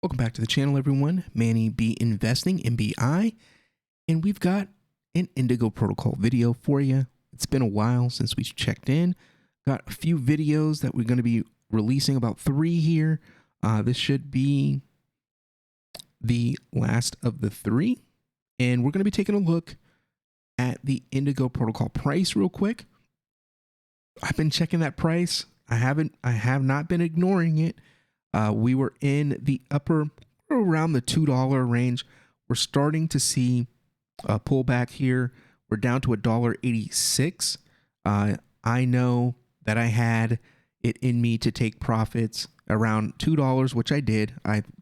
Welcome back to the channel, everyone. Manny B Investing, MBI, and we've got an Indigo protocol video for you. It's been a while since we checked in. Got a few videos that we're going to be releasing, about 3 here. This should be the last of the 3, and we're going to be taking a look at the Indigo protocol price real quick. I've been checking that price. I have not been ignoring it. We were in the upper, around the $2 range. We're starting to see a pullback here. We're down to $1.86. I know that I had it in me to take profits around $2, which I did.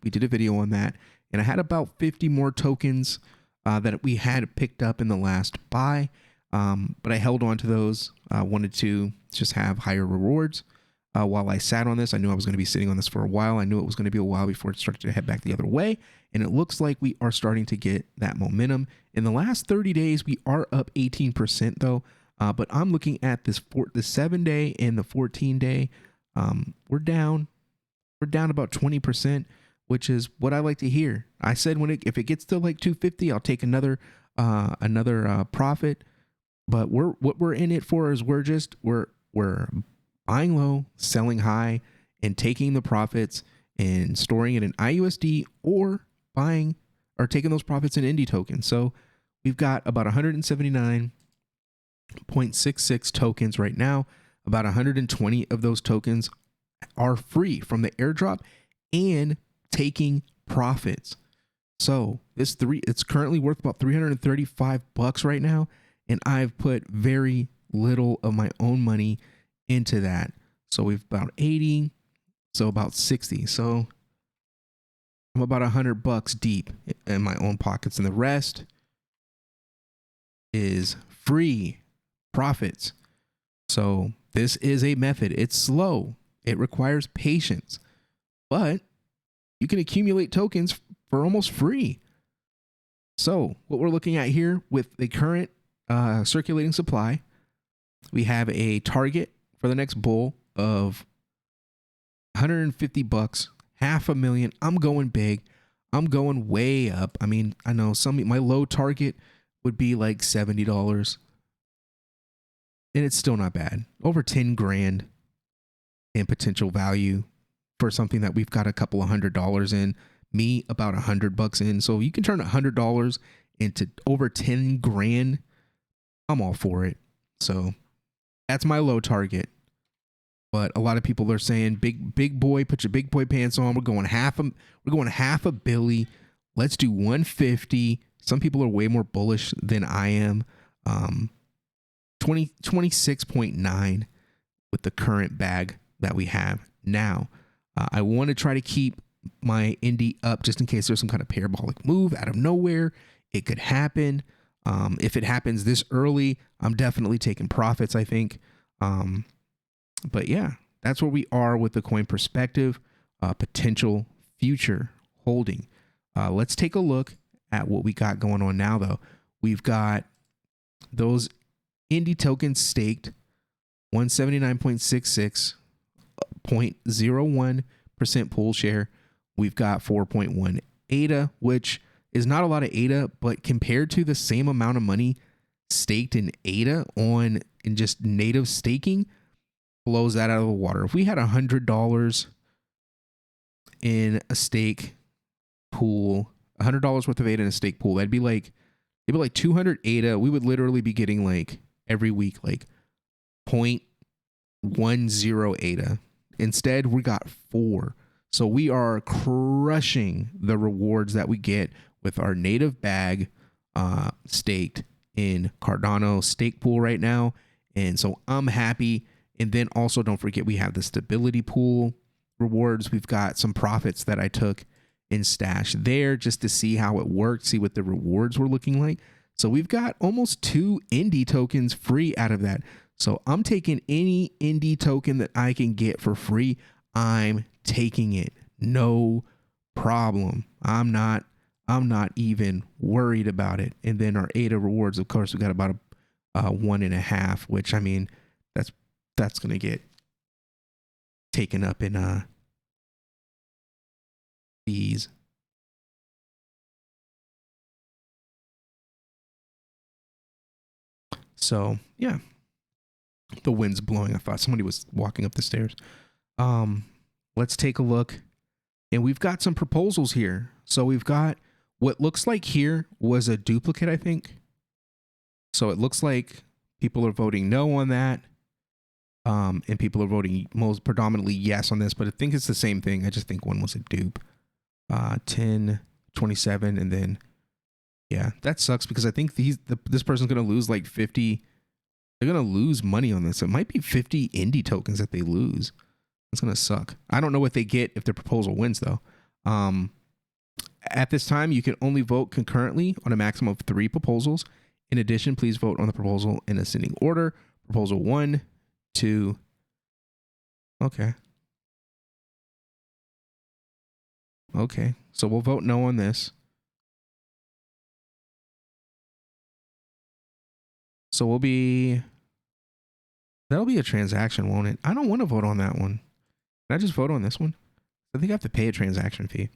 We did a video on that, and I had about 50 more tokens that we had picked up in the last buy, but I held on to those. Wanted to just have higher rewards. While I sat on this, I knew I was going to be sitting on this for a while. I knew it was going to be a while before it started to head back the other way. And it looks like we are starting to get that momentum. In the last 30 days, we are up 18% though. But I'm looking at this the 7-day and the 14-day. We're down about 20%, which is what I like to hear. I said if it gets to like 250, I'll take another profit. But what we're in it for is we're buying low, selling high, and taking the profits and storing it in IUSD or buying or taking those profits in Indie tokens. So we've got about 179.66 tokens right now. About 120 of those tokens are free from the airdrop and taking profits. So it's currently worth about $335 right now, and I've put very little of my own money into that. So we've about 80, so about 60. So I'm about $100 deep in my own pockets, and the rest is free profits. So this is a method. It's slow. It requires patience, but you can accumulate tokens for almost free. So what we're looking at here with the current circulating supply, we have a target for the next bull of $150, $500,000. I'm going big. I'm going way up. I mean, I know my low target would be like $70, and it's still not bad. Over 10 grand in potential value for something that we've got a couple of $100 in. Me about $100 in. So you can turn $100 into over 10 grand. I'm all for it. So that's my low target. But a lot of people are saying, big boy, put your big boy pants on. We're going half a billy. Let's do 150. Some people are way more bullish than I am. 26.9 with the current bag that we have now. I want to try to keep my Indie up just in case there's some kind of parabolic move out of nowhere. It could happen. If it happens this early, I'm definitely taking profits, I think. But yeah, that's where we are with the coin perspective, potential future holding. Let's take a look at what we got going on now, though. We've got those Indie tokens staked, 179.66, 0.01% pool share. We've got 4.1 ADA, which is not a lot of ADA, but compared to the same amount of money staked in ADA in just native staking, blows that out of the water. If we had $100 in a stake pool, $100 worth of ADA in a stake pool, it'd be like 200 ADA. We would literally be getting like every week like 0.10 ADA. Instead, we got 4. So we are crushing the rewards that we get with our native bag staked in Cardano stake pool right now. And so I'm happy. And then also don't forget we have the stability pool rewards. We've got some profits that I took in stash there just to see how it worked, see what the rewards were looking like. So we've got almost 2 Indie tokens free out of that. So I'm taking any Indie token that I can get for free. I'm taking it. No problem. I'm not even worried about it. And then our ADA rewards, of course, we got about a 1.5, which I mean, that's going to get taken up in fees. So yeah, the wind's blowing. I thought somebody was walking up the stairs. Let's take a look. And we've got some proposals here. So we've got what looks like here was a duplicate, I think. So it looks like people are voting no on that. And people are voting most predominantly yes on this, but I think it's the same thing. I just think one was a dupe. 10, 27, and then yeah, that sucks because I think this person's gonna lose like 50. They're gonna lose money on this. It might be 50 indie tokens that they lose. It's gonna suck. I don't know what they get if their proposal wins though. At this time, you can only vote concurrently on a maximum of 3 proposals. In addition, please vote on the proposal in ascending order. Proposal 1, 2. Okay. Okay. So we'll vote no on this. So that'll be a transaction, won't it? I don't want to vote on that one. Can I just vote on this one? I think I have to pay a transaction fee.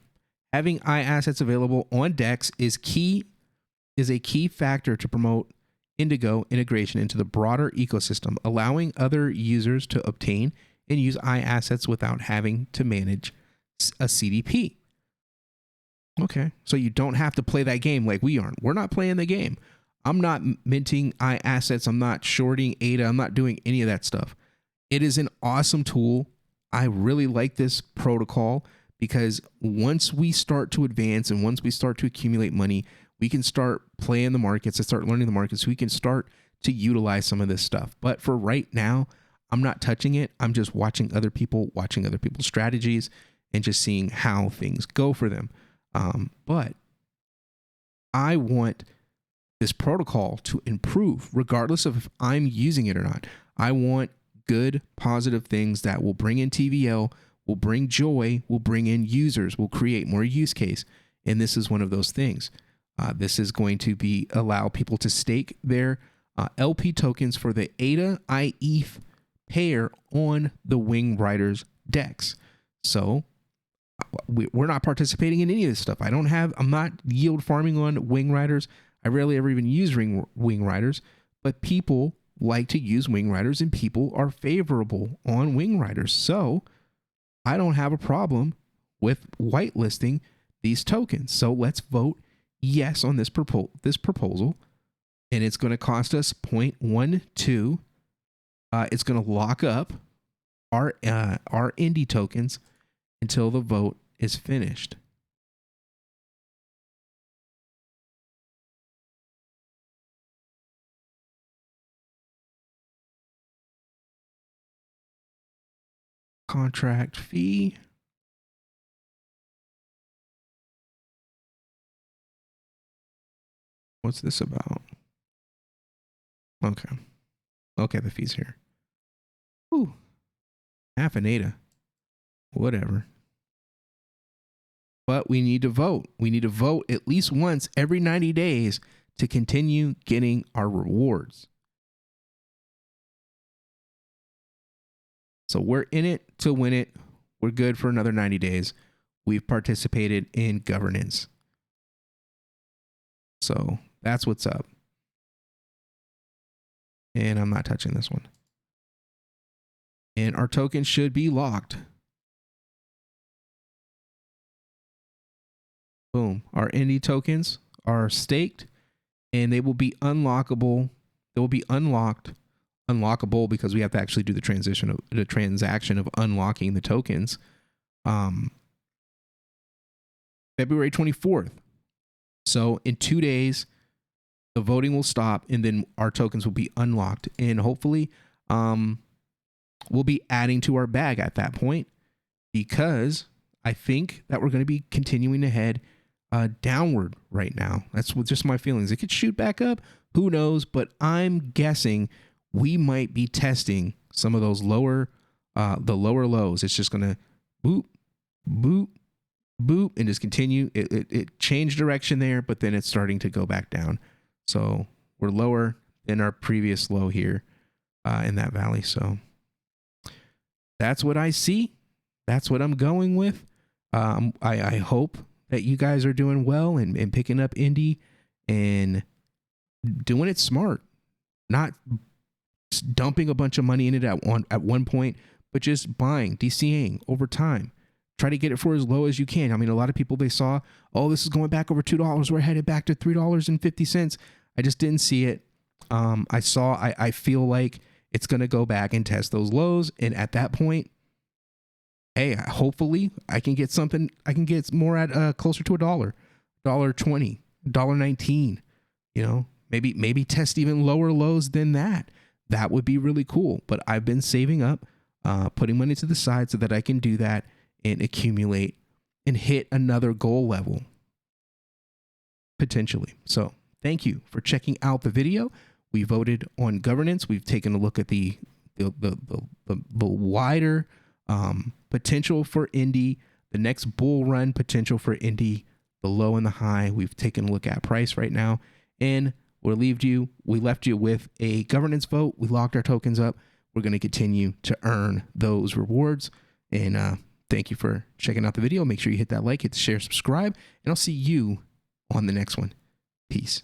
Having iAssets available on DEX is a key factor to promote Indigo integration into the broader ecosystem, allowing other users to obtain and use iAssets without having to manage a CDP. Okay, so you don't have to play that game like we aren't. We're not playing the game. I'm not minting iAssets. I'm not shorting ADA. I'm not doing any of that stuff. It is an awesome tool. I really like this protocol because once we start to advance and once we start to accumulate money, we can start playing the markets and start learning the markets. We can start to utilize some of this stuff. But for right now, I'm not touching it. I'm just watching other people's strategies and just seeing how things go for them. But I want this protocol to improve regardless of if I'm using it or not. I want good, positive things that will bring in TVL, will bring joy, will bring in users, will create more use case. And this is one of those things. This is going to allow people to stake their LP tokens for the ADA iETH pair on the Wing Riders DEX. So we're not participating in any of this stuff. I'm not yield farming on Wing Riders. I rarely ever even use Wing Riders, but people like to use Wing Riders and people are favorable on Wing Riders. So I don't have a problem with whitelisting these tokens. So let's vote yes on this proposal, and it's going to cost us 0.12. It's going to lock up our indie tokens until the vote is finished. Contract fee. What's this about? Okay. Okay, the fee's here. Ooh. Half an ADA. Whatever. But we need to vote. We need to vote at least once every 90 days to continue getting our rewards. So we're in it to win it. We're good for another 90 days. We've participated in governance. So that's what's up. And I'm not touching this one. And our token should be locked. Boom. Our indie tokens are staked and they will be unlockable. They will be unlockable because we have to actually do the transaction of unlocking the tokens. February 24th. So in 2 days, the voting will stop and then our tokens will be unlocked. And hopefully we'll be adding to our bag at that point because I think that we're going to be continuing to head downward right now. That's just my feelings. It could shoot back up. Who knows? But I'm guessing we might be testing some of those the lower lows. It's just going to boop, boop, boop, and just continue. It changed direction there, but then it's starting to go back down. So we're lower than our previous low here in that valley. So that's what I see. That's what I'm going with. I hope that you guys are doing well and picking up Indy and doing it smart, not dumping a bunch of money in it at one point, but just buying, DCAing over time. Try to get it for as low as you can. I mean, a lot of people, they saw, oh, this is going back over $2. We're headed back to $3.50. I just didn't see it. I feel like it's going to go back and test those lows. And at that point, hey, hopefully I can get something. I can get more at closer to $1, $1.20, $1.19, you know, maybe test even lower lows than that. That would be really cool. But I've been saving up, putting money to the side so that I can do that and accumulate and hit another goal level potentially. So thank you for checking out the video. We voted on governance. We've taken a look at the wider potential for Indy, the next bull run potential for Indy, the low and the high. We've taken a look at price right now, and we left you with a governance vote. We locked our tokens up. We're going to continue to earn those rewards. And thank you for checking out the video. Make sure you hit that like, hit the share, subscribe, and I'll see you on the next one. Peace.